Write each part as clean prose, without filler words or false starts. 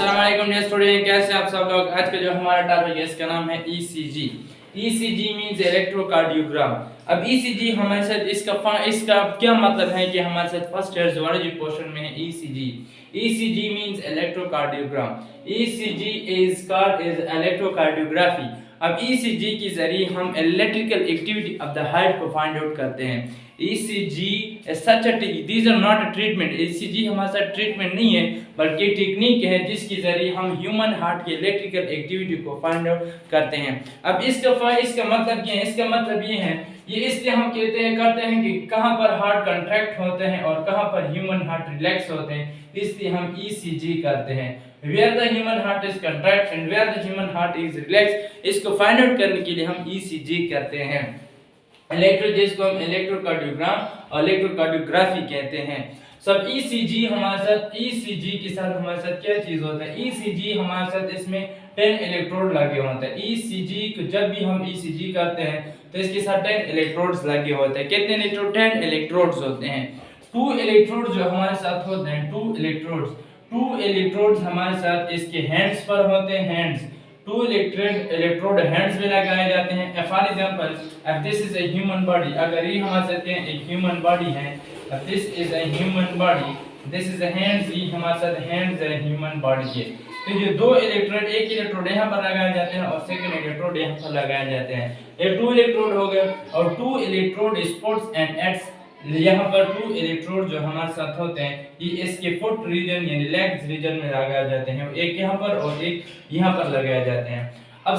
अस्सलाम वालेकुम dear student, कैसे आप सब लोग। आज का जो हमारा टॉपिक है इसका नाम है ईसीजी। ECG means electrocardiogram. अब ईसीजी हमारे साथ इसका क्या मतलब है कि हमारे साथ फर्स्ट ईयर जूलॉजी पोर्शन में है ECG. ECG means electrocardiogram. ECG is called as electrocardiography. अब ईसीजी के जरिए हम electrical activity of the heart को फाइंड आउट करते हैं। ECG is such a these are not a treatment। ECG हमारे साथ ट्रीटमेंट नहीं है बल्कि टेक्निक है जिसके जरिए हम ह्यूमन हार्ट की इलेक्ट्रिकल एक्टिविटी को फाइंड आउट करते हैं। अब इसका मतलब क्या है? इसका मतलब ये है, ये इसलिए हम करते हैं कि कहाँ पर हार्ट कंट्रैक्ट होते हैं और कहाँ पर ह्यूमन हार्ट रिलैक्स होते हैं, इसलिए हम ECG करते हैं। Where the human heart is contract and where the human heart is relaxed, इसको फाइंड आउट करने के लिए हम ECG करते हैं। जिसको हम इलेक्ट्रोकार्डियोग्राम और इलेक्ट्रोकार्डियोग्राफी कहते हैं। सब ECG के साथ हमारे साथ क्या चीज होता है? ECG हमारे साथ इसमें 10 इलेक्ट्रोड लगे होते हैं। ECG को जब भी हम ECG करते हैं तो इसके साथ 10 इलेक्ट्रोड्स लगे होते हैं। कितने इलेक्ट्रोड? 10 इलेक्ट्रोड्स होते हैं। 2 इलेक्ट्रोड जो हमारे साथ होते हैं, 2 इलेक्ट्रोड्स हमारे साथ इसके हैंड्स पर होते हैं। हैंड्स 2 इलेक्ट्रोड हैंड्स में लगाए जाते हैं। For example, if this is a human body, अगर ये हमारे साथ एक ह्यूमन बॉडी है, if this is a human body, this is a hands, ये हमारे साथ हैंड्स है ह्यूमन बॉडी के। तो ये 2 इलेक्ट्रोड, एक इलेक्ट्रोड यहाँ पर लगाए जाते हैं और सेकंड इलेक्ट्रोड यहाँ पर लगाए जाते हैं। ये 2 इलेक्ट्रोड हो गए और 2 इलेक्ट्रोड स्पोर्ट्स एंड एट्स, यहाँ पर 2 इलेक्ट्रोड जो हमारे साथ होते हैं ये इसके फुट रीजन यानी लेग्स रीजन में लगाए जाते हैं। एक यहाँ पर और एक यहाँ पर लगाए जाते हैं। अब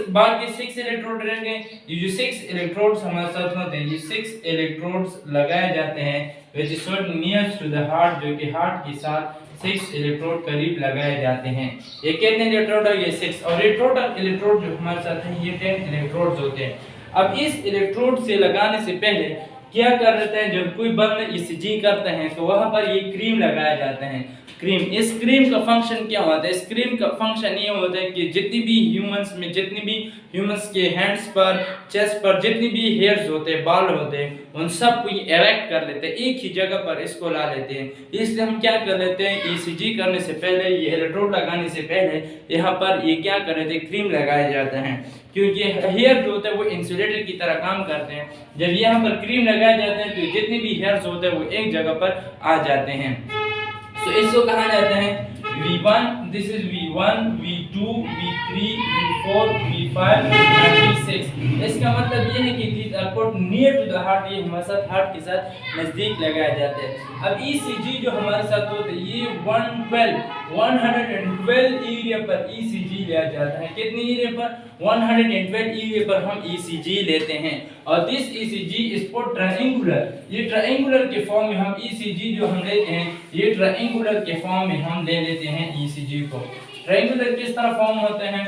बाकी 6 इलेक्ट्रोड रहेंगे। ये जो 6 इलेक्ट्रोड्स हमारे साथ होते हैं, ये 6 इलेक्ट्रोड्स लगाए जाते हैं which is near to the heart, जो कि हार्ट के साथ 6 इलेक्ट्रोड करीब लगाए जाते हैं। ये कितने इलेक्ट्रोड है? ये 6। और ये टोटल इलेक्ट्रोड जो हमारे साथ हैं ये 10 इलेक्ट्रोड्स होते हैं। अब इस इलेक्ट्रोड से लगाने से पहले क्या कर देते हैं, जब कोई बंदा ECG करते हैं तो वहां पर ये क्रीम लगाए जाते हैं। क्रीम, इस क्रीम का फंक्शन क्या होता है? इस क्रीम का फंक्शन ये होता है कि जितनी भी ह्यूमंस के हैंड्स पर, चेस्ट पर जितनी भी हेयर्स होते हैं, बाल होते हैं, उन सब को इरेक्ट कर लेते हैं, एक ही जगह पर इसको ला लेते हैं। इसलिए हम क्या कर लेते हैं, ECG करने से पहले, ये इलेक्ट्रोड लगाने से पहले यहाँ पर ये क्या कर लेते हैं, क्रीम लगाए जाते हैं। क्योंकि हेयर जो होते हैं वो इंसुलेटर की तरह काम करते हैं। जब यहाँ पर क्रीम लगाए जाते हैं तो जितने भी हेयर्स होते हैं वो एक जगह पर आ जाते हैं। तो इसको कहा जाता है V1, this is V1, V2, V3, V4, V5 and V6। इसका मतलब ये है कि these are put near to the heart, ये हमारे साथ हार्ट के साथ नजदीक लगाए जाते हैं। अब ECG जो हमारे साथ होते हैं ये 112 एरिया पर ECG लिया जाता है। कितनी एरिया पर? 112 एरिया पर हम ECG लेते हैं। और this ECG is for triangular, ये ट्रायंगुलर के फॉर्म में हम ECG जो हम लेते हैं, ये ट्रायंगुलर के फॉर्म में हम ले लेते हैं ECG को। ट्रायंगुलर किस तरह फॉर्म होते हैं?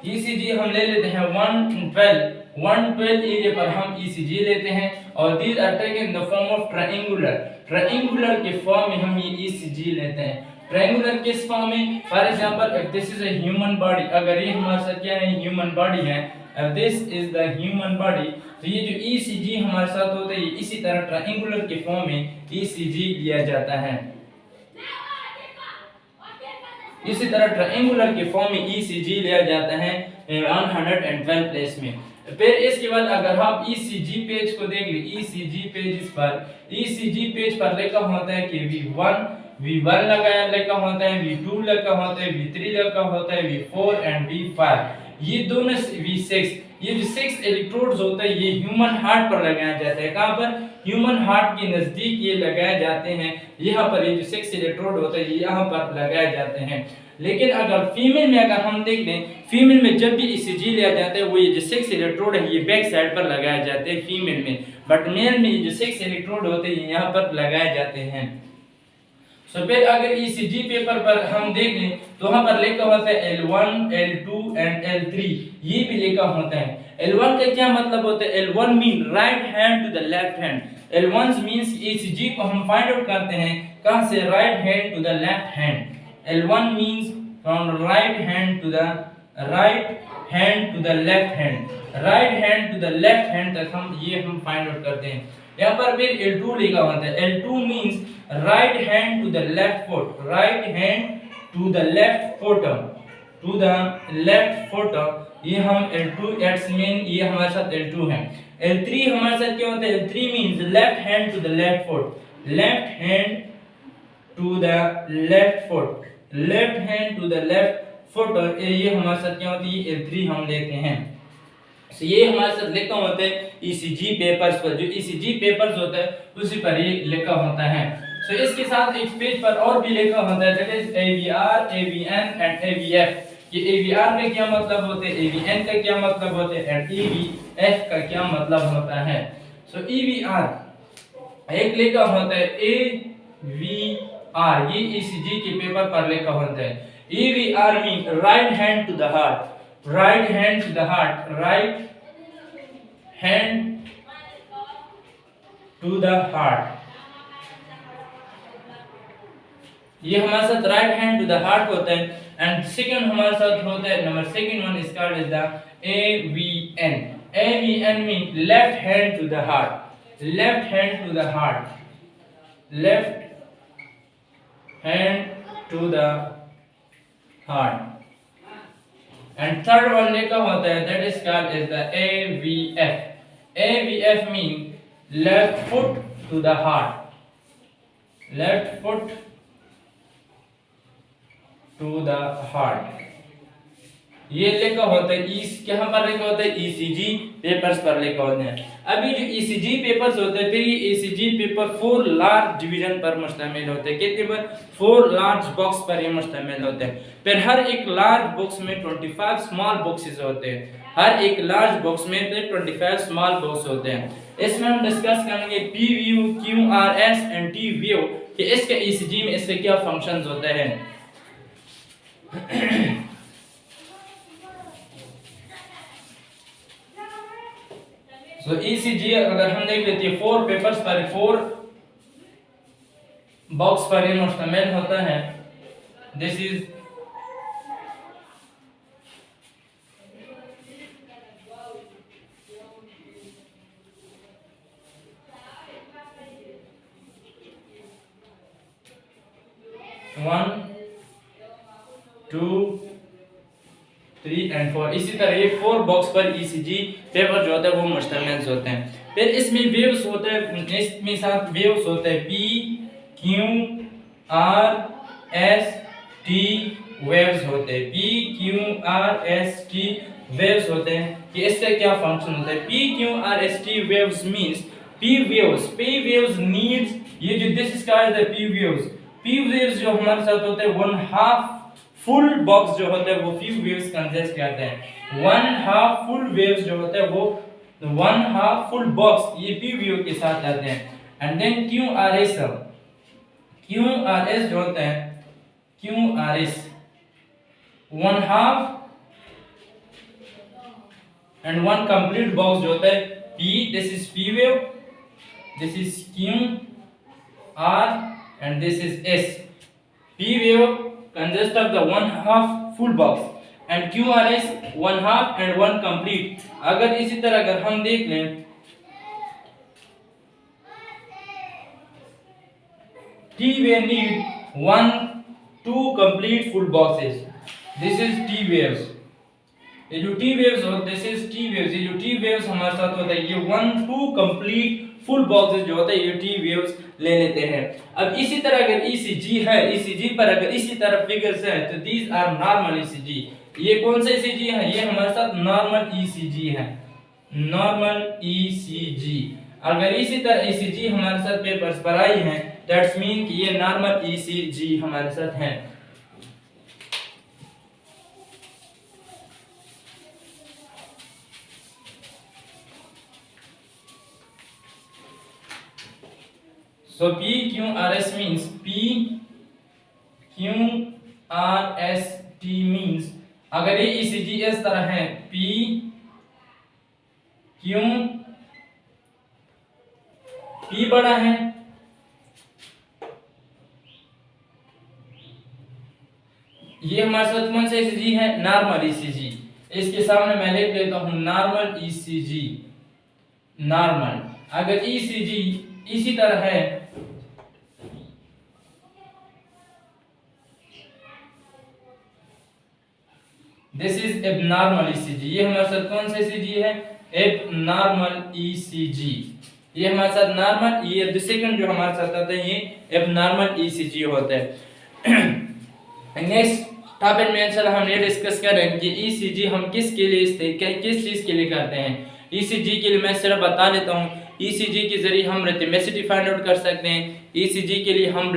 ECG हम ले लेते हैं 112 एरिया पर हम ECG लेते हैं और these are taken in the form of triangular के फॉर्म में हम ये ECG लेते हैं। ट्रायंगुलर किस फॉर्म में? For example, if this is a human body, अगर ये हमारे साथ क्या है, ह्यूमन बॉडी है, if this is the human body, तो ये जो ECG हमारे साथ होता है ये इसी तरह ट्रायंगुलर के फॉर्म में ECG लिया जाता है। इसी तरह ट्रायंगुलर के फॉर्म में ECG लिया जाता है 112 प्लेस में। फिर इसके बाद अगर हम ECG पेज को देख लें, ECG पेज पर लिखा होता है कि V1 लगाया लिखा होता है, V2 लिखा होता है, V3 लिखा होता है, V4 एंड V5, ये दोनों V6, ये जो 6 इलेक्ट्रोड्स होते हैं ये ह्यूमन हार्ट पर लगाया जाता है। कहाँ पर? ह्यूमन हार्ट के नजदीक ये लगाए जाते हैं। यहाँ पर ये जो 6 इलेक्ट्रोड होते हैं ये यहाँ पर लगाए जाते हैं। लेकिन अगर फीमेल में अगर हम देख लें, फीमेल में जब भी ECG लिया जाता है वो ये जो 6 इलेक्ट्रोड है ये बैक साइड पर लगाए जाते हैं फीमेल में, बट मेल में ये जो 6 इलेक्ट्रोड होते हैं यहाँ पर लगाए जाते हैं। सो फिर अगर ECG पेपर पर हम देख लें तो वहां पर लिखा होता है L1, L2 एंड L3, ये भी लिखा होता है। L1 का क्या मतलब होता है? L1 mean right hand to the left hand. L1 means ECG को हम फाइंड आउट करते हैं कहां से? Right hand to the left hand. L1 means from right hand to the right hand to the left hand, right hand to the left hand तक हम find out करते हैं। यहाँ पर फिर L2 लिखा होता है, L2 means right hand to the left foot, right hand to the left foot, to the left foot, ये हम L2 एट्स मीन ये हमारे साथ L2 है। L3 हमारे साथ क्या होता है, L3 means left hand to the left foot, left hand to the left foot, left hand to the left foot, ये हमारे साथ क्या होती है, L3 हम लेते हैं। तो ये हमारे साथ लिखा होता है ECG पेपर्स पर, जो ECG पेपर्स होता है उसी पर ये लिखा होता है। सो इसके साथ एक पेज पर और भी लिखा होता है, that is AVR, AVN and AVF। ये AVR का क्या मतलब होता है, AVN का क्या मतलब होता है एंड AVF का क्या मतलब होता है। सो EVR एक लिखा होता है AVR, ये ECG के पेपर पर लिखा होता है। EVR mean right hand to the heart, right hand to the heart, right hand to the heart, ये हमारे साथ right hand to the heart होता है। एंड सेकंड हमारे साथ होता है number second one is called as the AVN, AVN mean left hand to the heart, left hand to the heart, left hand to the heart. And third one लिखा होता है that is called as the AVF, AVF mean left foot to the heart, left foot to the heart, ये लिखा होता है इस यहाँ पर लिखा होता है ECG पेपर्स पर लिखा होता है। अभी जो ECG पेपर्स होते हैं फिर ये ECG पेपर 4 लार्ज डिवीजन पर मुश्तमिल होते हैं, कितने पर 4 लार्ज बॉक्स पर ये मुश्तमिल होते हैं। फिर हर एक लार्ज बॉक्स में 25 स्मॉल बॉक्सेस होते हैं, हर एक लार्ज बॉक्स में 25 स्मॉल बॉक्स होते हैं। इसमें हम डिस्कस करेंगे P view, QRS and T view कि इसके ECG में इसके क्या फंक्शंस होते हैं। सो ECG अगर हम देख लेते हैं 4 पेपर्स पर, 4 बॉक्स पर ये मुश्तमिल होता है। दिस इज वन 2 3 एंड 4, इसी तरह ये 4 बॉक्स पर ECG पेपर जो होता है वो मुश्तमिल होते हैं। फिर इसमें वेव्स होते हैं, इसमें साथ वेव्स होते हैं P Q R S T waves होते हैं, P Q R S T waves होते हैं कि इसका क्या फंक्शन होता है। P Q R S T waves means P waves needs, ये जो this is called the P waves जो हमारे साथ होते हैं 1/2 फुल बॉक्स जो होता है वो P वेव्स कंसिस्ट करते हैं। 1/2 फुल वेव्स जो होते हैं वो 1/2 फुल बॉक्स ये P वेव के साथ आते हैं। एंड देन QRS जो होता है QRS 1/2 एंड 1 कंप्लीट बॉक्स जो होता है P, this is P wave, this is Q R and this is S. P wave consists of the 1/2 full box and QRS 1/2 and 1 complete। अगर इसी तरह अगर हम देख लें T wave need 1-2 complete full boxes, this is T waves। ये जो T waves हो this is T waves, ये जो T waves हमारे साथ होता है ये 1-2 complete फुल बॉक्सेस जो होता है ये T वेव्स ले लेते हैं। अब इसी तरह अगर ECG है, ECG पर अगर इसी तरह फिगर्स है तो दीज आर नॉर्मल ECG। ये कौन सा ECG है, ये हमारे साथ नॉर्मल ECG है, नॉर्मल ECG। अगर इसी तरह ECG हमारे साथ पेपर्स पर आई हैं दैट्स मीन कि ये नॉर्मल ECG हमारे साथ है। So P Q R S means P Q R S T means अगर ये ECG इस तरह है P Q, P बड़ा है ये हमारे साथ कौन सा ईसीजी है? Normal ECG. इसके सामने मैं लिख लेता हूं नॉर्मल ईसीजी। नॉर्मल। अगर ईसीजी इसी तरह है, दिस इज एबनॉर्मल ईसीजी। ये हमारे साथ कौन सा ईसीजी है? Abnormal ECG. ये हमारे साथ नॉर्मल, ये सेकंड जो हमारे साथ आता है ये एबनॉर्मल ईसीजी होता है। नेक्स्ट टॉपिक में इंशाल्लाह हम ये डिस्कस करेंगे कि ईसीजी हम किस चीज के लिए करते हैं। ईसीजी के लिए मैं सिर्फ बता देता हूँ, ईसीजी के जरिए हम रिथमेटिसिटी फाइंड आउट कर सकते हैं। ईसीजी के लिए हम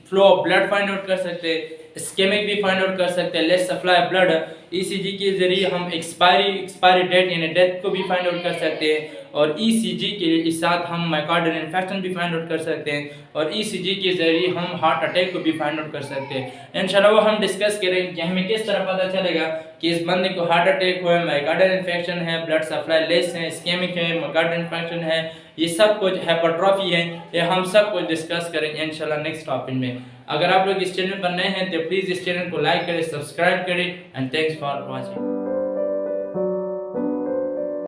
flow of blood find out कर सकते हैं, इस्केमिक भी फाइंड आउट कर सकते हैं, लेट सप्लाई ब्लड। ईसीजी के जरिए हम एक्सपायरी डेट यानी डेथ को भी फाइंड आउट कर सकते हैं, और ईसीजी के साथ हम मायोकार्डियल इन्फेक्शन भी फाइंड आउट कर सकते हैं, और ईसीजी के जरिए हम हार्ट अटैक को भी फाइंड आउट कर सकते हैं। इंशाल्लाह वो हम डिस्कस करेंगे कि हमें किस तरह पता चलेगा कि इस बंदे को हार्ट अटैक हुआ है, मायोकार्डियल इन्फेक्शन है, ब्लड सप्लाई लेस है, इस्केमिक है, मायोकार्डियल इन्फेक्शन है, ये सब कुछ हाइपरट्रॉफी है, ये हम सब कुछ डिस्कस करेंगे इंशाल्लाह नेक्स्ट टॉपिक में। अगर आप लोग इस चैनल पर नए हैं तो प्लीज़ इस चैनल को लाइक करें, सब्सक्राइब करें, एंड थैंक्स फॉर वॉचिंग।